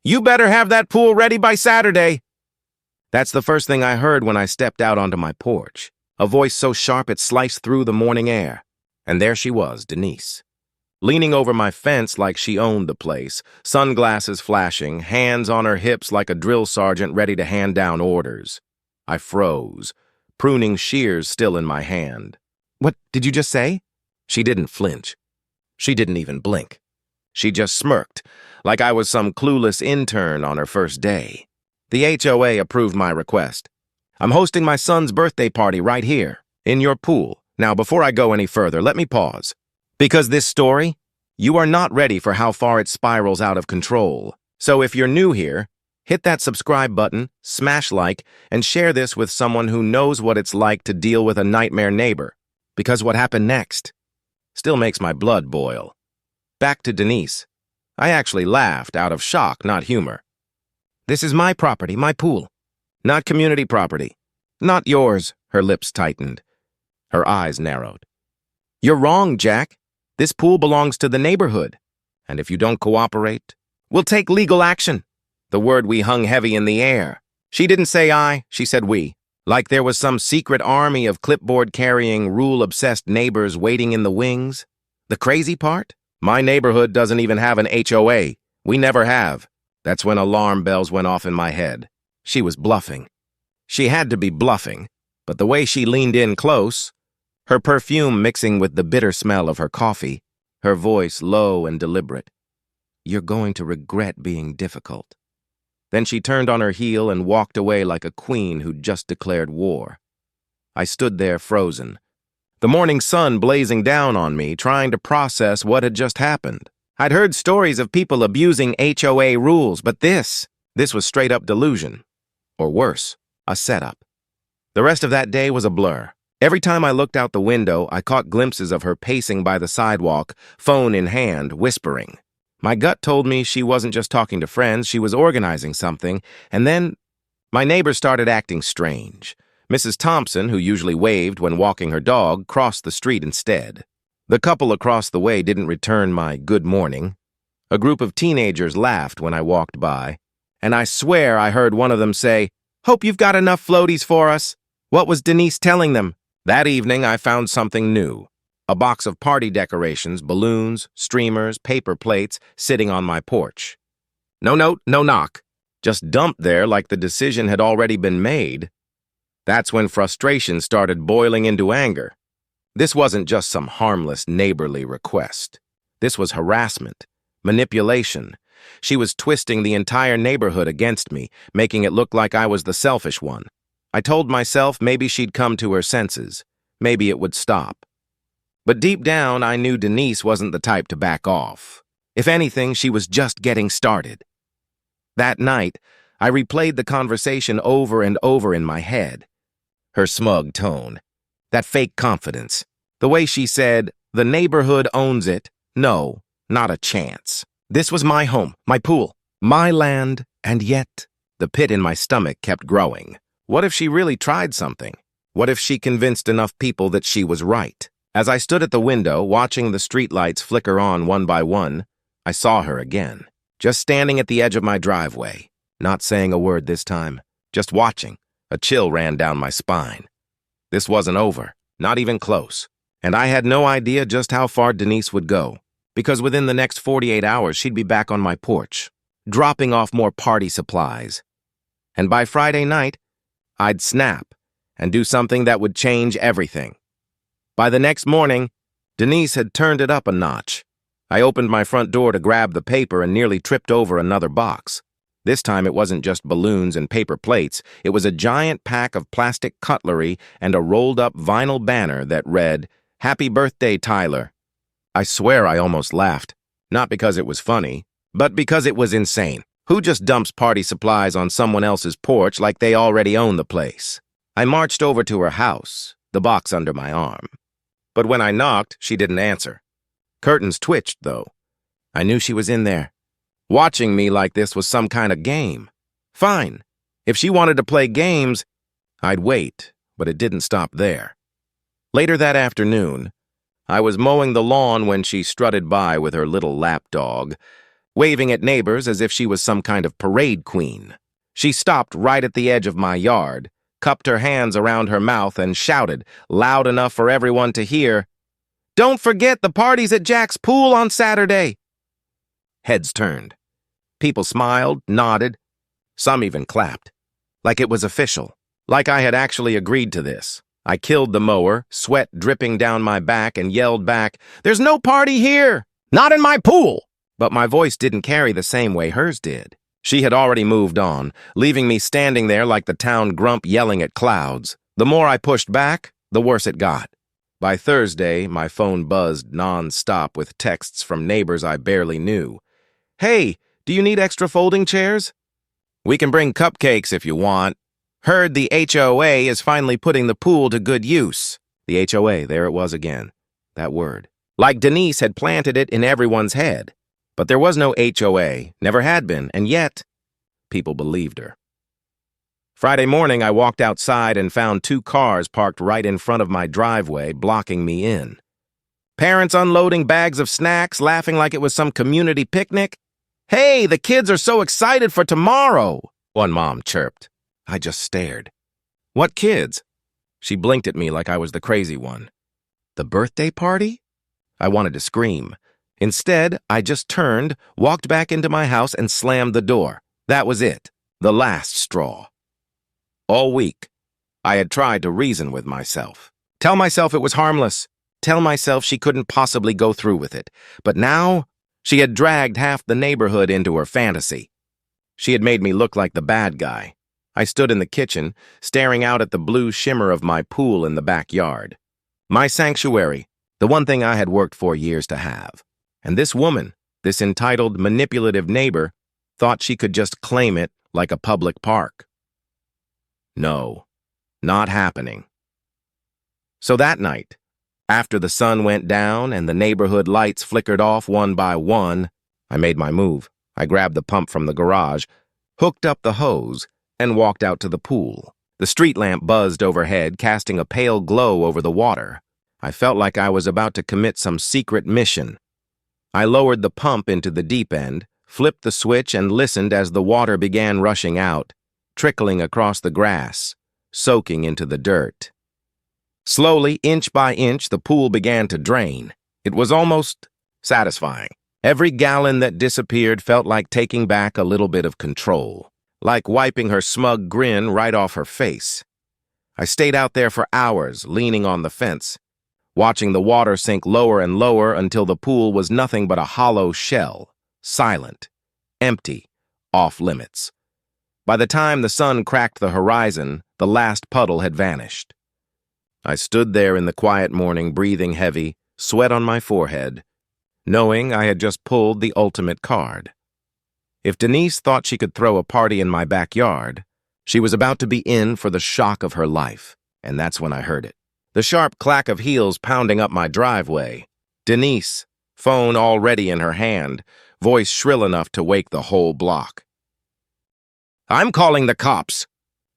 You better have that pool ready by Saturday. That's the first thing I heard when I stepped out onto my porch, a voice so sharp it sliced through the morning air. And there she was, Denise, leaning over my fence like she owned the place, sunglasses flashing, hands on her hips like a drill sergeant ready to hand down orders. I froze, pruning shears still in my hand. What did you just say? She didn't flinch. She didn't even blink. She just smirked, like I was some clueless intern on her first day. The HOA approved my request. I'm hosting my son's birthday party right here, in your pool. Now, before I go any further, let me pause. Because this story, you are not ready for how far it spirals out of control. So if you're new here, hit that subscribe button, smash like, and share this with someone who knows what it's like to deal with a nightmare neighbor. Because what happened next still makes my blood boil. Back to Denise. I actually laughed out of shock, not humor. This is my property, my pool. Not community property. Not yours, her lips tightened. Her eyes narrowed. You're wrong, Jack. This pool belongs to the neighborhood. And if you don't cooperate, we'll take legal action. The word we hung heavy in the air. She didn't say I, she said we. Like there was some secret army of clipboard-carrying, rule-obsessed neighbors waiting in the wings. The crazy part? My neighborhood doesn't even have an HOA. We never have. That's when alarm bells went off in my head. She was bluffing. She had to be bluffing, but the way she leaned in close, her perfume mixing with the bitter smell of her coffee, her voice low and deliberate. You're going to regret being difficult. Then she turned on her heel and walked away like a queen who'd just declared war. I stood there frozen, the morning sun blazing down on me, trying to process what had just happened. I'd heard stories of people abusing HOA rules, but this was straight-up delusion. Or worse, a setup. The rest of that day was a blur. Every time I looked out the window, I caught glimpses of her pacing by the sidewalk, phone in hand, whispering. My gut told me she wasn't just talking to friends, she was organizing something, and then my neighbor started acting strange. Mrs. Thompson, who usually waved when walking her dog, crossed the street instead. The couple across the way didn't return my good morning. A group of teenagers laughed when I walked by, and I swear I heard one of them say, "Hope you've got enough floaties for us." What was Denise telling them? That evening, I found something new. A box of party decorations, balloons, streamers, paper plates, sitting on my porch. No note, no knock. Just dumped there like the decision had already been made. That's when frustration started boiling into anger. This wasn't just some harmless neighborly request. This was harassment, manipulation. She was twisting the entire neighborhood against me, making it look like I was the selfish one. I told myself maybe she'd come to her senses. Maybe it would stop. But deep down, I knew Denise wasn't the type to back off. If anything, she was just getting started. That night, I replayed the conversation over and over in my head. Her smug tone, that fake confidence, the way she said, "The neighborhood owns it." No, not a chance. This was my home, my pool, my land, and yet the pit in my stomach kept growing. What if she really tried something? What if she convinced enough people that she was right? As I stood at the window, watching the streetlights flicker on one by one, I saw her again, just standing at the edge of my driveway, not saying a word this time, just watching. A chill ran down my spine. This wasn't over, not even close, and I had no idea just how far Denise would go, because within the next 48 hours she'd be back on my porch, dropping off more party supplies. And by Friday night, I'd snap and do something that would change everything. By the next morning, Denise had turned it up a notch. I opened my front door to grab the paper and nearly tripped over another box. This time it wasn't just balloons and paper plates, it was a giant pack of plastic cutlery and a rolled-up vinyl banner that read, "Happy Birthday, Tyler." I swear I almost laughed, not because it was funny, but because it was insane. Who just dumps party supplies on someone else's porch like they already own the place? I marched over to her house, the box under my arm. But when I knocked, she didn't answer. Curtains twitched, though. I knew she was in there. Watching me like this was some kind of game. Fine. If she wanted to play games, I'd wait, but it didn't stop there. Later that afternoon, I was mowing the lawn when she strutted by with her little lap dog. waving at neighbors as if she was some kind of parade queen. She stopped right at the edge of my yard, cupped her hands around her mouth, and shouted, loud enough for everyone to hear, "Don't forget the party's at Jack's pool on Saturday." Heads turned. People smiled, nodded. Some even clapped. Like it was official. Like I had actually agreed to this. I killed the mower, sweat dripping down my back, and yelled back, "There's no party here! Not in my pool!" But my voice didn't carry the same way hers did. She had already moved on, leaving me standing there like the town grump yelling at clouds. The more I pushed back, the worse it got. By Thursday, my phone buzzed non-stop with texts from neighbors I barely knew. "Hey, do you need extra folding chairs? We can bring cupcakes if you want. Heard the HOA is finally putting the pool to good use." The HOA, there it was again. That word. Like Denise had planted it in everyone's head. But there was no HOA, never had been, and yet, people believed her. Friday morning, I walked outside and found 2 cars parked right in front of my driveway, blocking me in. Parents unloading bags of snacks, laughing like it was some community picnic. "Hey, the kids are so excited for tomorrow," one mom chirped. I just stared. "What kids?" She blinked at me like I was the crazy one. "The birthday party?" I wanted to scream. Instead, I just turned, walked back into my house, and slammed the door. That was it, the last straw. All week, I had tried to reason with myself. Tell myself it was harmless. Tell myself she couldn't possibly go through with it. But now, she had dragged half the neighborhood into her fantasy. She had made me look like the bad guy. I stood in the kitchen, staring out at the blue shimmer of my pool in the backyard. My sanctuary, the one thing I had worked for years to have. And this woman, this entitled, manipulative neighbor, thought she could just claim it like a public park. No, not happening. So that night, after the sun went down and the neighborhood lights flickered off one by one, I made my move. I grabbed the pump from the garage, hooked up the hose, and walked out to the pool. The street lamp buzzed overhead, casting a pale glow over the water. I felt like I was about to commit some secret mission. I lowered the pump into the deep end, flipped the switch, and listened as the water began rushing out, trickling across the grass, soaking into the dirt. Slowly, inch by inch, the pool began to drain. It was almost satisfying. Every gallon that disappeared felt like taking back a little bit of control, like wiping her smug grin right off her face. I stayed out there for hours, leaning on the fence, watching the water sink lower and lower until the pool was nothing but a hollow shell, silent, empty, off limits. By the time the sun cracked the horizon, the last puddle had vanished. I stood there in the quiet morning, breathing heavy, sweat on my forehead, knowing I had just pulled the ultimate card. If Denise thought she could throw a party in my backyard, she was about to be in for the shock of her life, and that's when I heard it. The sharp clack of heels pounding up my driveway. Denise, phone already in her hand, voice shrill enough to wake the whole block. "I'm calling the cops,"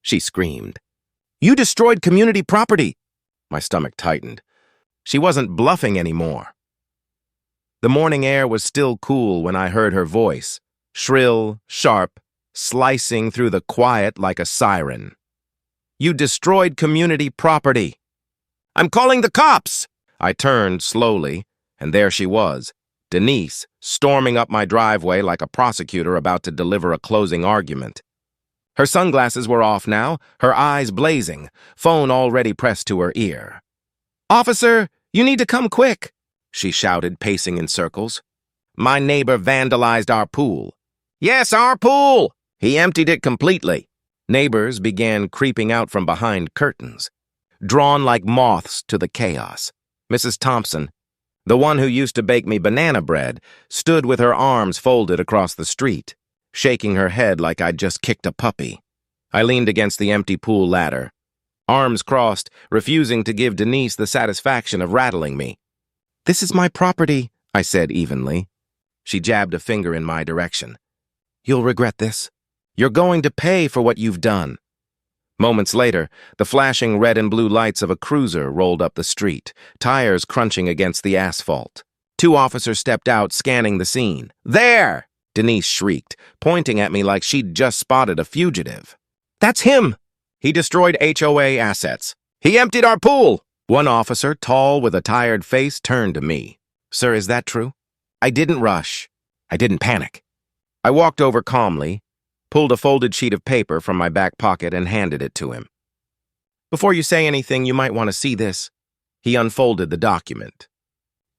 she screamed. "You destroyed community property." My stomach tightened. She wasn't bluffing anymore. The morning air was still cool when I heard her voice, shrill, sharp, slicing through the quiet like a siren. "You destroyed community property." "I'm calling the cops!" I turned slowly, and there she was, Denise, storming up my driveway like a prosecutor about to deliver a closing argument. Her sunglasses were off now, her eyes blazing, phone already pressed to her ear. "Officer, you need to come quick," she shouted, pacing in circles. "My neighbor vandalized our pool." "Yes, our pool!" He emptied it completely. Neighbors began creeping out from behind curtains, drawn like moths to the chaos. Mrs. Thompson, the one who used to bake me banana bread, stood with her arms folded across the street, shaking her head like I'd just kicked a puppy. I leaned against the empty pool ladder, arms crossed, refusing to give Denise the satisfaction of rattling me. "This is my property," I said evenly. She jabbed a finger in my direction. "You'll regret this. You're going to pay for what you've done." Moments later, the flashing red and blue lights of a cruiser rolled up the street, tires crunching against the asphalt. 2 officers stepped out, scanning the scene. "There!" Denise shrieked, pointing at me like she'd just spotted a fugitive. That's him! He destroyed HOA assets. He emptied our pool! One officer, tall with a tired face, turned to me. Sir, is that true? I didn't rush. I didn't panic. I walked over calmly, pulled a folded sheet of paper from my back pocket and handed it to him. Before you say anything, you might want to see this. He unfolded the document.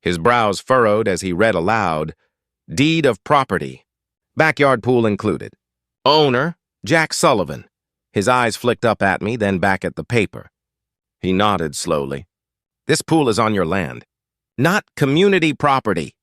His brows furrowed as he read aloud, Deed of property. Backyard pool included. Owner, Jack Sullivan. His eyes flicked up at me, then back at the paper. He nodded slowly. This pool is on your land, not community property.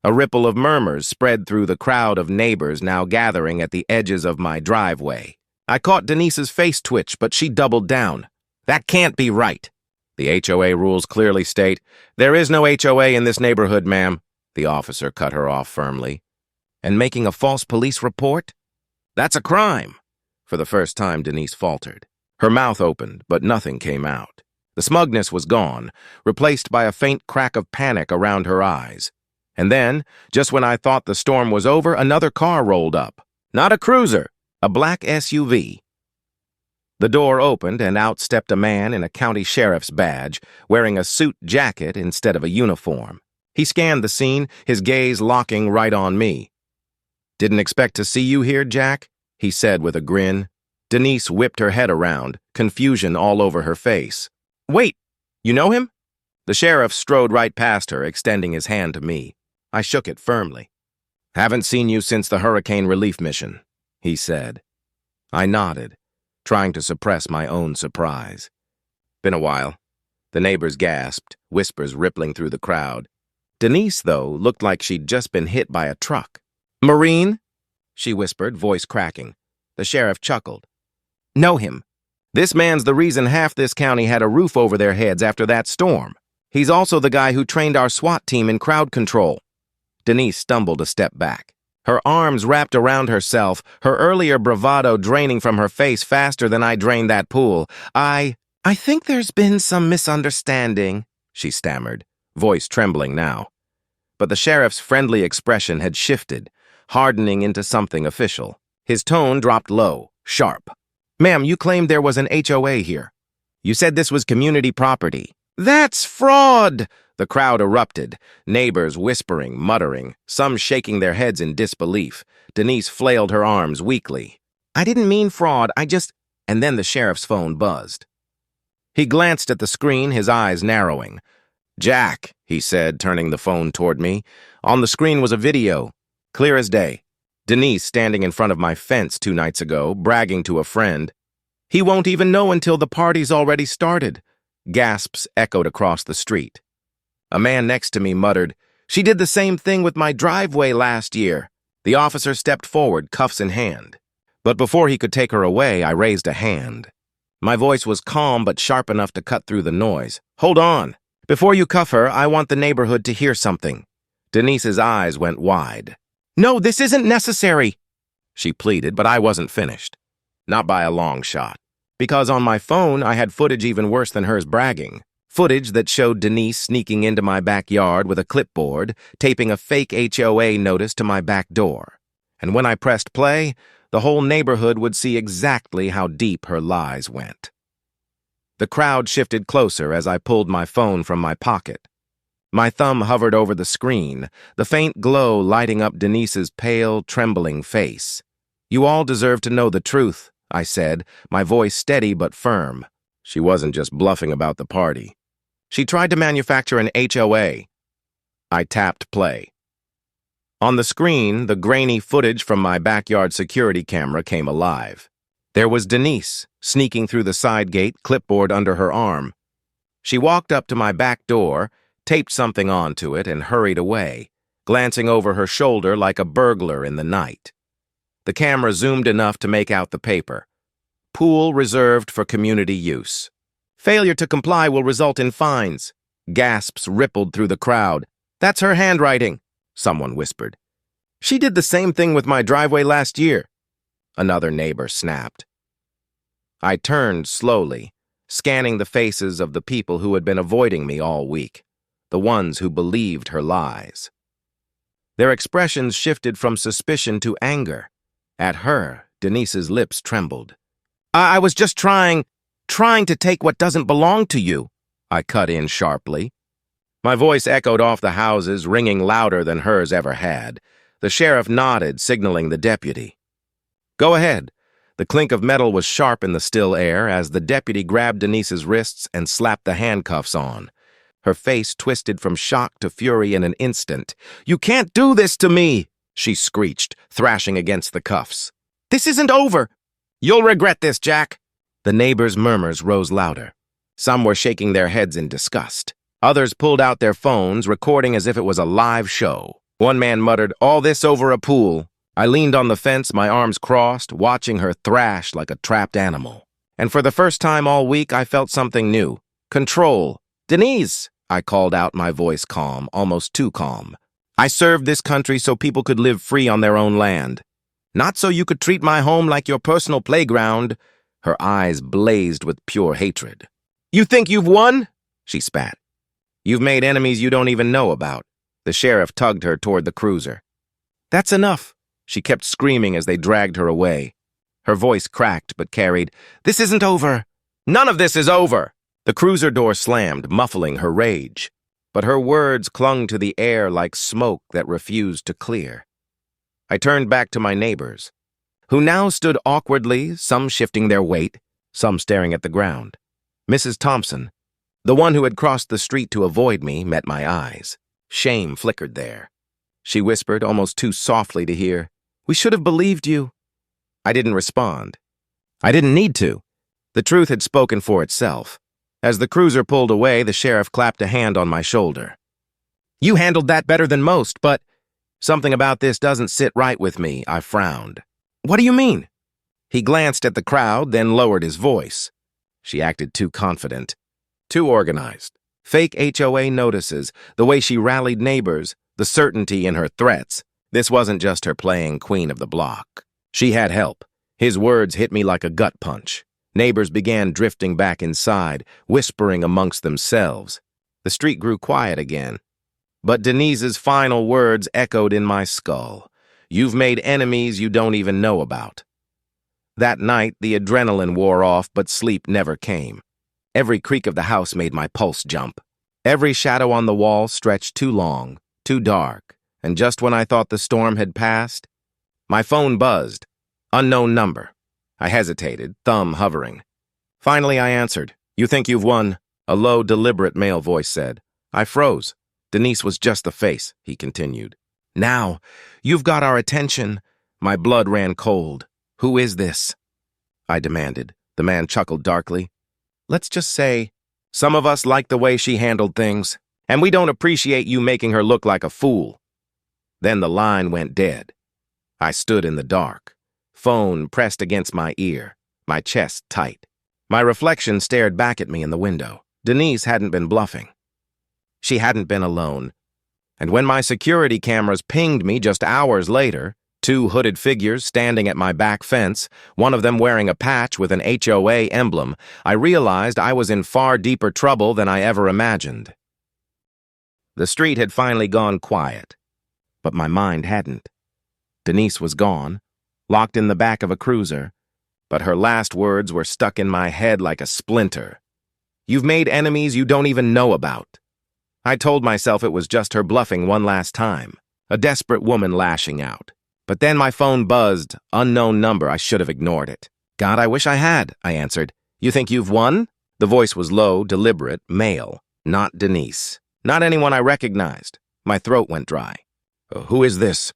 A ripple of murmurs spread through the crowd of neighbors now gathering at the edges of my driveway. I caught Denise's face twitch, but she doubled down. That can't be right. The HOA rules clearly state, there is no HOA in this neighborhood, ma'am. The officer cut her off firmly. And making a false police report? That's a crime. For the first time, Denise faltered. Her mouth opened, but nothing came out. The smugness was gone, replaced by a faint crack of panic around her eyes. And then, just when I thought the storm was over, another car rolled up. Not a cruiser, a black SUV. The door opened, and out stepped a man in a county sheriff's badge, wearing a suit jacket instead of a uniform. He scanned the scene, his gaze locking right on me. Didn't expect to see you here, Jack, he said with a grin. Denise whipped her head around, confusion all over her face. Wait, you know him? The sheriff strode right past her, extending his hand to me. I shook it firmly. Haven't seen you since the hurricane relief mission, he said. I nodded, trying to suppress my own surprise. Been a while. The neighbors gasped, whispers rippling through the crowd. Denise, though, looked like she'd just been hit by a truck. Marine? She whispered, voice cracking. The sheriff chuckled. Know him. This man's the reason half this county had a roof over their heads after that storm. He's also the guy who trained our SWAT team in crowd control. Denise stumbled a step back. Her arms wrapped around herself, her earlier bravado draining from her face faster than I drained that pool. I think there's been some misunderstanding, she stammered, voice trembling now. But the sheriff's friendly expression had shifted, hardening into something official. His tone dropped low, sharp. Ma'am, you claimed there was an HOA here. You said this was community property. That's fraud! The crowd erupted, neighbors whispering, muttering, some shaking their heads in disbelief. Denise flailed her arms weakly. I didn't mean fraud, And then the sheriff's phone buzzed. He glanced at the screen, his eyes narrowing. Jack, he said, turning the phone toward me. On the screen was a video, clear as day. Denise standing in front of my fence 2 nights ago, bragging to a friend. He won't even know until the party's already started. Gasps echoed across the street. A man next to me muttered, She did the same thing with my driveway last year. The officer stepped forward, cuffs in hand. But before he could take her away, I raised a hand. My voice was calm but sharp enough to cut through the noise. Hold on. Before you cuff her, I want the neighborhood to hear something. Denise's eyes went wide. No, this isn't necessary, she pleaded, but I wasn't finished. Not by a long shot. Because on my phone, I had footage even worse than hers bragging. Footage that showed Denise sneaking into my backyard with a clipboard, taping a fake HOA notice to my back door. And when I pressed play, the whole neighborhood would see exactly how deep her lies went. The crowd shifted closer as I pulled my phone from my pocket. My thumb hovered over the screen, the faint glow lighting up Denise's pale, trembling face. You all deserve to know the truth, I said, my voice steady but firm. She wasn't just bluffing about the party. She tried to manufacture an HOA. I tapped play. On the screen, the grainy footage from my backyard security camera came alive. There was Denise, sneaking through the side gate, clipboard under her arm. She walked up to my back door, taped something onto it, and hurried away, glancing over her shoulder like a burglar in the night. The camera zoomed enough to make out the paper. Pool reserved for community use. Failure to comply will result in fines. Gasps rippled through the crowd. That's her handwriting, someone whispered. She did the same thing with my driveway last year, another neighbor snapped. I turned slowly, scanning the faces of the people who had been avoiding me all week, the ones who believed her lies. Their expressions shifted from suspicion to anger. At her, Denise's lips trembled. I was just trying to take what doesn't belong to you," I cut in sharply. My voice echoed off the houses, ringing louder than hers ever had. The sheriff nodded, signaling the deputy. "Go ahead." The clink of metal was sharp in the still air as the deputy grabbed Denise's wrists and slapped the handcuffs on. Her face twisted from shock to fury in an instant. "You can't do this to me!" she screeched, thrashing against the cuffs. "This isn't over!" "You'll regret this, Jack!" The neighbors' murmurs rose louder. Some were shaking their heads in disgust. Others pulled out their phones, recording as if it was a live show. One man muttered, "All this over a pool." I leaned on the fence, my arms crossed, watching her thrash like a trapped animal. And for the first time all week, I felt something new. Control. "Denise!" I called out, my voice calm, almost too calm. "I served this country so people could live free on their own land. Not so you could treat my home like your personal playground." Her eyes blazed with pure hatred. "You think you've won?" she spat. "You've made enemies you don't even know about." The sheriff tugged her toward the cruiser. "That's enough," she kept screaming as they dragged her away. Her voice cracked but carried, "This isn't over." "None of this is over." The cruiser door slammed, muffling her rage. But her words clung to the air like smoke that refused to clear. I turned back to my neighbors, who now stood awkwardly, some shifting their weight, some staring at the ground. Mrs. Thompson, the one who had crossed the street to avoid me, met my eyes. Shame flickered there. She whispered, almost too softly to hear, "We should have believed you." I didn't respond. I didn't need to. The truth had spoken for itself. As the cruiser pulled away, the sheriff clapped a hand on my shoulder. "You handled that better than most, but something about this doesn't sit right with me," I frowned. "What do you mean?" He glanced at the crowd, then lowered his voice. She acted too confident, too organized. Fake HOA notices, the way she rallied neighbors, the certainty in her threats. This wasn't just her playing queen of the block. She had help. His words hit me like a gut punch. Neighbors began drifting back inside, whispering amongst themselves. The street grew quiet again. But Denise's final words echoed in my skull. "You've made enemies you don't even know about." That night, the adrenaline wore off, but sleep never came. Every creak of the house made my pulse jump. Every shadow on the wall stretched too long, too dark, and just when I thought the storm had passed, my phone buzzed. Unknown number. I hesitated, thumb hovering. Finally, I answered. "You think you've won?" A low, deliberate male voice said. I froze. Denise was just the face, he continued. "Now, you've got our attention." My blood ran cold. "Who is this?" I demanded. The man chuckled darkly. "Let's just say, some of us like the way she handled things, and we don't appreciate you making her look like a fool." Then the line went dead. I stood in the dark, phone pressed against my ear, my chest tight. My reflection stared back at me in the window. Denise hadn't been bluffing. She hadn't been alone. And when my security cameras pinged me just hours later, two hooded figures standing at my back fence, one of them wearing a patch with an HOA emblem, I realized I was in far deeper trouble than I ever imagined. The street had finally gone quiet, but my mind hadn't. Denise was gone, locked in the back of a cruiser, but her last words were stuck in my head like a splinter. "You've made enemies you don't even know about." I told myself it was just her bluffing one last time, a desperate woman lashing out. But then my phone buzzed, unknown number. I should have ignored it. "God, I wish I had," I answered. "You think you've won?" The voice was low, deliberate, male, not Denise. Not anyone I recognized. My throat went dry. "Who is this?"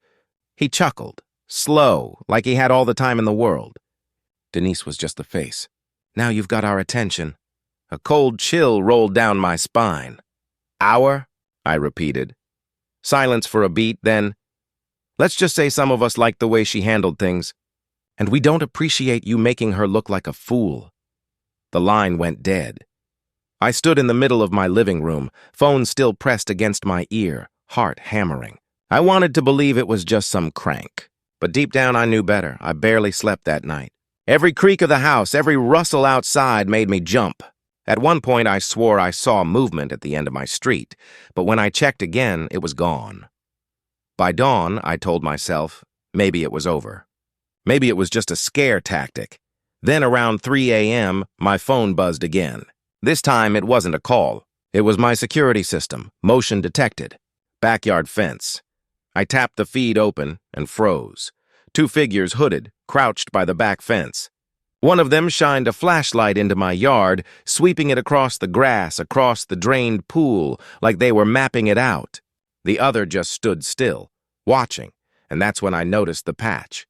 He chuckled, slow, like he had all the time in the world. Denise was just the face. "Now you've got our attention." A cold chill rolled down my spine. "Our?" I repeated. Silence for a beat, then, "Let's just say some of us like the way she handled things, and we don't appreciate you making her look like a fool." The line went dead. I stood in the middle of my living room, phone still pressed against my ear, heart hammering. I wanted to believe it was just some crank, but deep down I knew better. I barely slept that night. Every creak of the house, every rustle outside made me jump. At one point, I swore I saw movement at the end of my street, but when I checked again, it was gone. By dawn, I told myself, maybe it was over. Maybe it was just a scare tactic. Then around 3 a.m., my phone buzzed again. This time, it wasn't a call. It was my security system, motion detected. Backyard fence. I tapped the feed open and froze. Two figures hooded, crouched by the back fence. One of them shined a flashlight into my yard, sweeping it across the grass, across the drained pool, like they were mapping it out. The other just stood still, watching, and that's when I noticed the patch.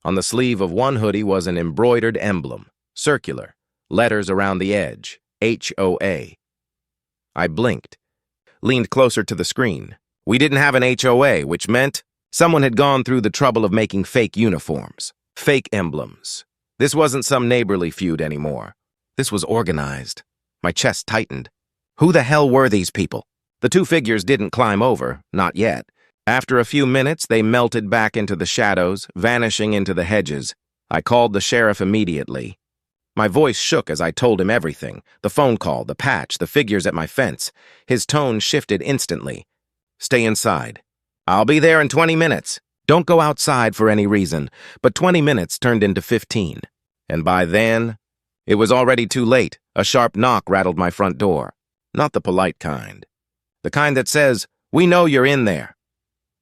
On the sleeve of one hoodie was an embroidered emblem, circular, letters around the edge, HOA. I blinked, leaned closer to the screen. We didn't have an HOA, which meant someone had gone through the trouble of making fake uniforms, fake emblems. This wasn't some neighborly feud anymore. This was organized. My chest tightened. Who the hell were these people? The two figures didn't climb over, not yet. After a few minutes, they melted back into the shadows, vanishing into the hedges. I called the sheriff immediately. My voice shook as I told him everything. The phone call, the patch, the figures at my fence. His tone shifted instantly. Stay inside. I'll be there in 20 minutes. Don't go outside for any reason. But 20 minutes turned into 15. And by then, it was already too late. A sharp knock rattled my front door. Not the polite kind. The kind that says, "We know you're in there."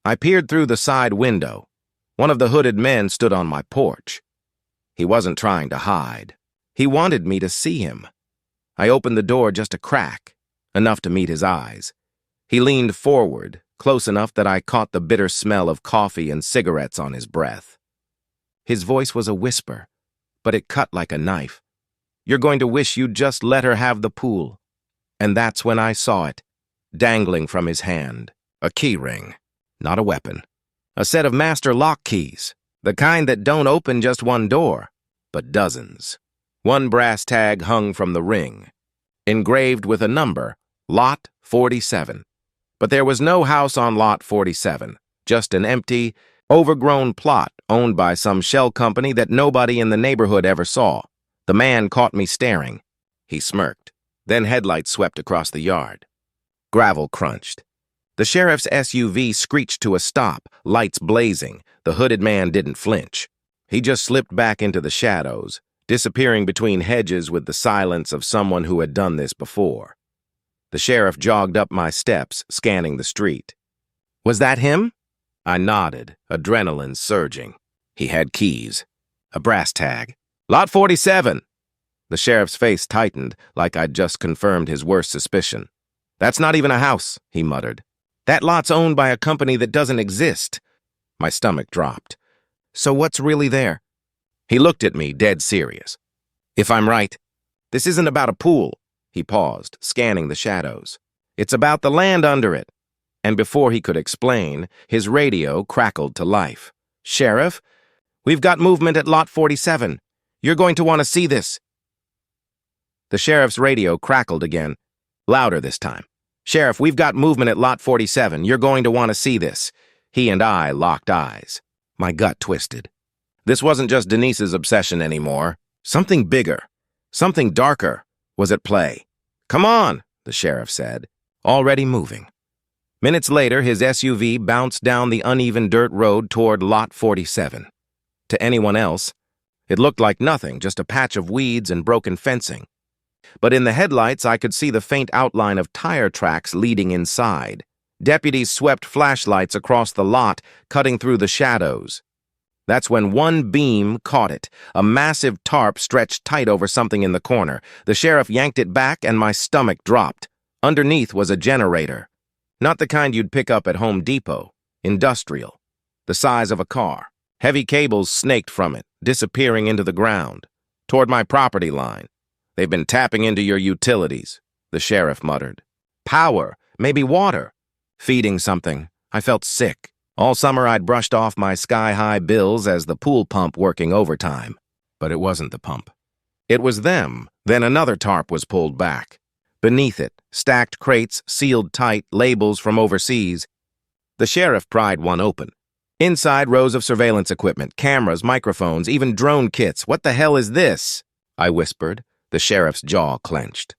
I peered through the side window. One of the hooded men stood on my porch. He wasn't trying to hide. He wanted me to see him. I opened the door just a crack, enough to meet his eyes. He leaned forward, close enough that I caught the bitter smell of coffee and cigarettes on his breath. His voice was a whisper, but it cut like a knife. "You're going to wish you'd just let her have the pool." And that's when I saw it, dangling from his hand. A key ring, not a weapon. A set of master lock keys, the kind that don't open just one door, but dozens. One brass tag hung from the ring, engraved with a number, Lot 47. But there was no house on Lot 47, just an empty, overgrown plot owned by some shell company that nobody in the neighborhood ever saw. The man caught me staring. He smirked. Then headlights swept across the yard. Gravel crunched. The sheriff's SUV screeched to a stop, lights blazing. The hooded man didn't flinch. He just slipped back into the shadows, disappearing between hedges with the silence of someone who had done this before. The sheriff jogged up my steps, scanning the street. "Was that him?" I nodded, adrenaline surging. He had keys. A brass tag. "Lot 47. The sheriff's face tightened, like I'd just confirmed his worst suspicion. "That's not even a house," he muttered. "That lot's owned by a company that doesn't exist." My stomach dropped. "So what's really there?" He looked at me, dead serious. "If I'm right, this isn't about a pool." He paused, scanning the shadows. "It's about the land under it." And before he could explain, his radio crackled to life. "Sheriff, we've got movement at Lot 47. You're going to want to see this." The sheriff's radio crackled again, louder this time. "Sheriff, we've got movement at Lot 47. You're going to want to see this." He and I locked eyes. My gut twisted. This wasn't just Denise's obsession anymore. Something bigger, something darker was at play. "Come on," the sheriff said, already moving. Minutes later, his SUV bounced down the uneven dirt road toward Lot 47. To anyone else, it looked like nothing, just a patch of weeds and broken fencing. But in the headlights, I could see the faint outline of tire tracks leading inside. Deputies swept flashlights across the lot, cutting through the shadows. That's when one beam caught it. A massive tarp stretched tight over something in the corner. The sheriff yanked it back, and my stomach dropped. Underneath was a generator. Not the kind you'd pick up at Home Depot. Industrial. The size of a car. Heavy cables snaked from it, disappearing into the ground. Toward my property line. "They've been tapping into your utilities," the sheriff muttered. "Power, maybe water." Feeding something. I felt sick. All summer I'd brushed off my sky-high bills as the pool pump working overtime. But it wasn't the pump. It was them. Then another tarp was pulled back. Beneath it, stacked crates, sealed tight, labels from overseas. The sheriff pried one open. Inside, rows of surveillance equipment, cameras, microphones, even drone kits. "What the hell is this?" I whispered. The sheriff's jaw clenched.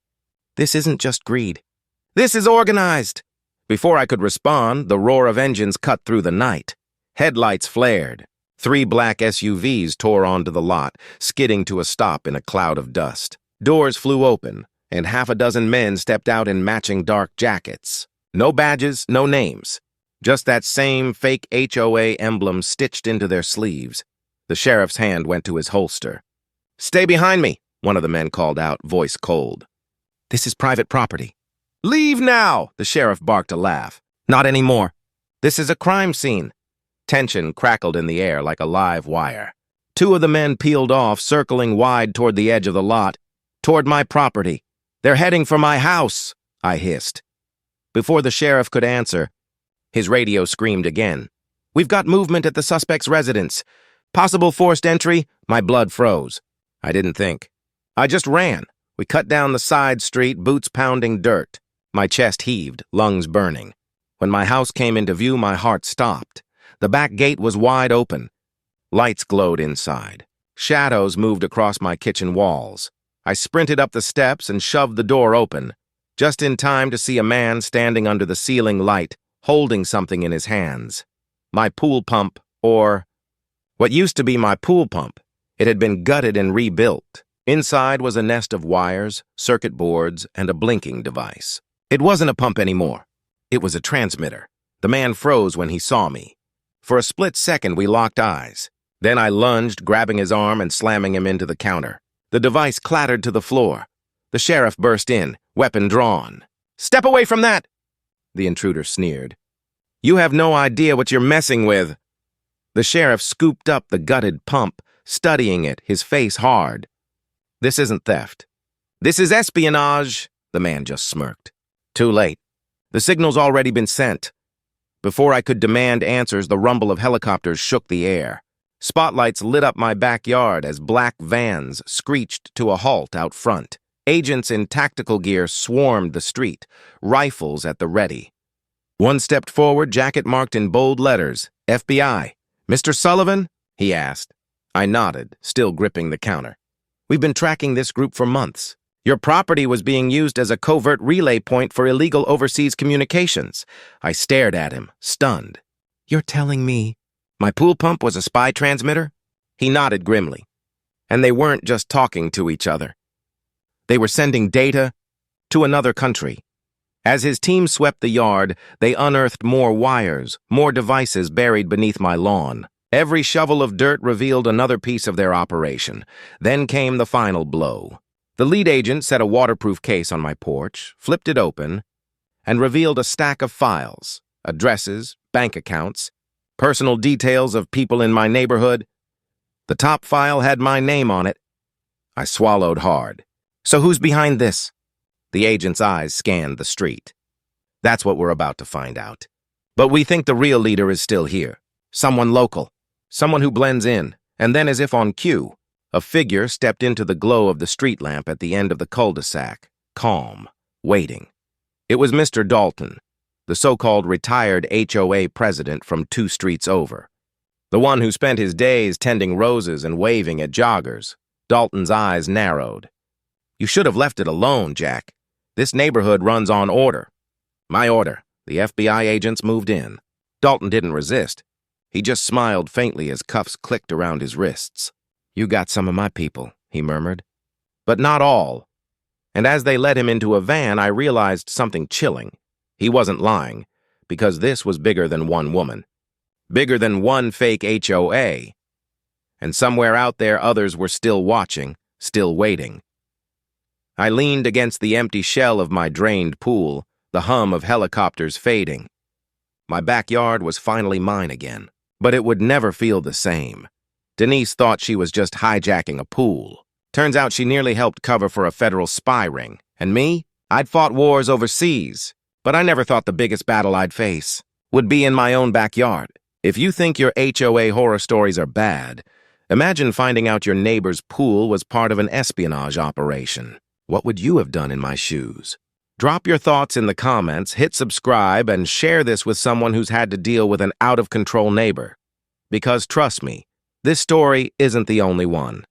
"This isn't just greed. This is organized. Before I could respond, the roar of engines cut through the night. Headlights flared. 3 black SUVs tore onto the lot, skidding to a stop in a cloud of dust. Doors flew open, and half a dozen men stepped out in matching dark jackets. No badges, no names. Just that same fake HOA emblem stitched into their sleeves. The sheriff's hand went to his holster. "Stay behind me," one of the men called out, voice cold. "This is private property." "Leave now!" the sheriff barked a laugh. "Not anymore. This is a crime scene." Tension crackled in the air like a live wire. 2 of the men peeled off, circling wide toward the edge of the lot, toward my property. "They're heading for my house," I hissed. Before the sheriff could answer, his radio screamed again. "We've got movement at the suspect's residence. Possible forced entry." My blood froze. I didn't think. I just ran. We cut down the side street, boots pounding dirt. My chest heaved, lungs burning. When my house came into view, my heart stopped. The back gate was wide open. Lights glowed inside. Shadows moved across my kitchen walls. I sprinted up the steps and shoved the door open, just in time to see a man standing under the ceiling light, holding something in his hands. My pool pump, or what used to be my pool pump. It had been gutted and rebuilt. Inside was a nest of wires, circuit boards, and a blinking device. It wasn't a pump anymore. It was a transmitter. The man froze when he saw me. For a split second, we locked eyes. Then I lunged, grabbing his arm and slamming him into the counter. The device clattered to the floor. The sheriff burst in, weapon drawn. "Step away from that!" the intruder sneered. "You have no idea what you're messing with." The sheriff scooped up the gutted pump, studying it, his face hard. "This isn't theft. This is espionage," the man just smirked. Too late. The signal's already been sent. Before I could demand answers, the rumble of helicopters shook the air. Spotlights lit up my backyard as black vans screeched to a halt out front. Agents in tactical gear swarmed the street, rifles at the ready. One stepped forward, jacket marked in bold letters, FBI. "Mr. Sullivan?" he asked. I nodded, still gripping the counter. "We've been tracking this group for months. Your property was being used as a covert relay point for illegal overseas communications." I stared at him, stunned. "You're telling me my pool pump was a spy transmitter?" He nodded grimly. "And they weren't just talking to each other. They were sending data to another country." As his team swept the yard, they unearthed more wires, more devices buried beneath my lawn. Every shovel of dirt revealed another piece of their operation. Then came the final blow. The lead agent set a waterproof case on my porch, flipped it open, and revealed a stack of files, addresses, bank accounts, personal details of people in my neighborhood. The top file had my name on it. I swallowed hard. "So who's behind this?" The agent's eyes scanned the street. "That's what we're about to find out. But we think the real leader is still here. Someone local. Someone who blends in." And then, as if on cue, a figure stepped into the glow of the street lamp at the end of the cul-de-sac, calm, waiting. It was Mr. Dalton, the so-called retired HOA president from 2 streets over. The one who spent his days tending roses and waving at joggers. Dalton's eyes narrowed. "You should have left it alone, Jack. This neighborhood runs on order." "My order." The FBI agents moved in. Dalton didn't resist. He just smiled faintly as cuffs clicked around his wrists. "You got some of my people," he murmured. "But not all." And as they led him into a van, I realized something chilling. He wasn't lying, because this was bigger than one woman. Bigger than one fake HOA. And somewhere out there, others were still watching, still waiting. I leaned against the empty shell of my drained pool, the hum of helicopters fading. My backyard was finally mine again, but it would never feel the same. Denise thought she was just hijacking a pool. Turns out she nearly helped cover for a federal spy ring. And me? I'd fought wars overseas, but I never thought the biggest battle I'd face would be in my own backyard. If you think your HOA horror stories are bad, imagine finding out your neighbor's pool was part of an espionage operation. What would you have done in my shoes? Drop your thoughts in the comments, hit subscribe, and share this with someone who's had to deal with an out-of-control neighbor. Because trust me, this story isn't the only one.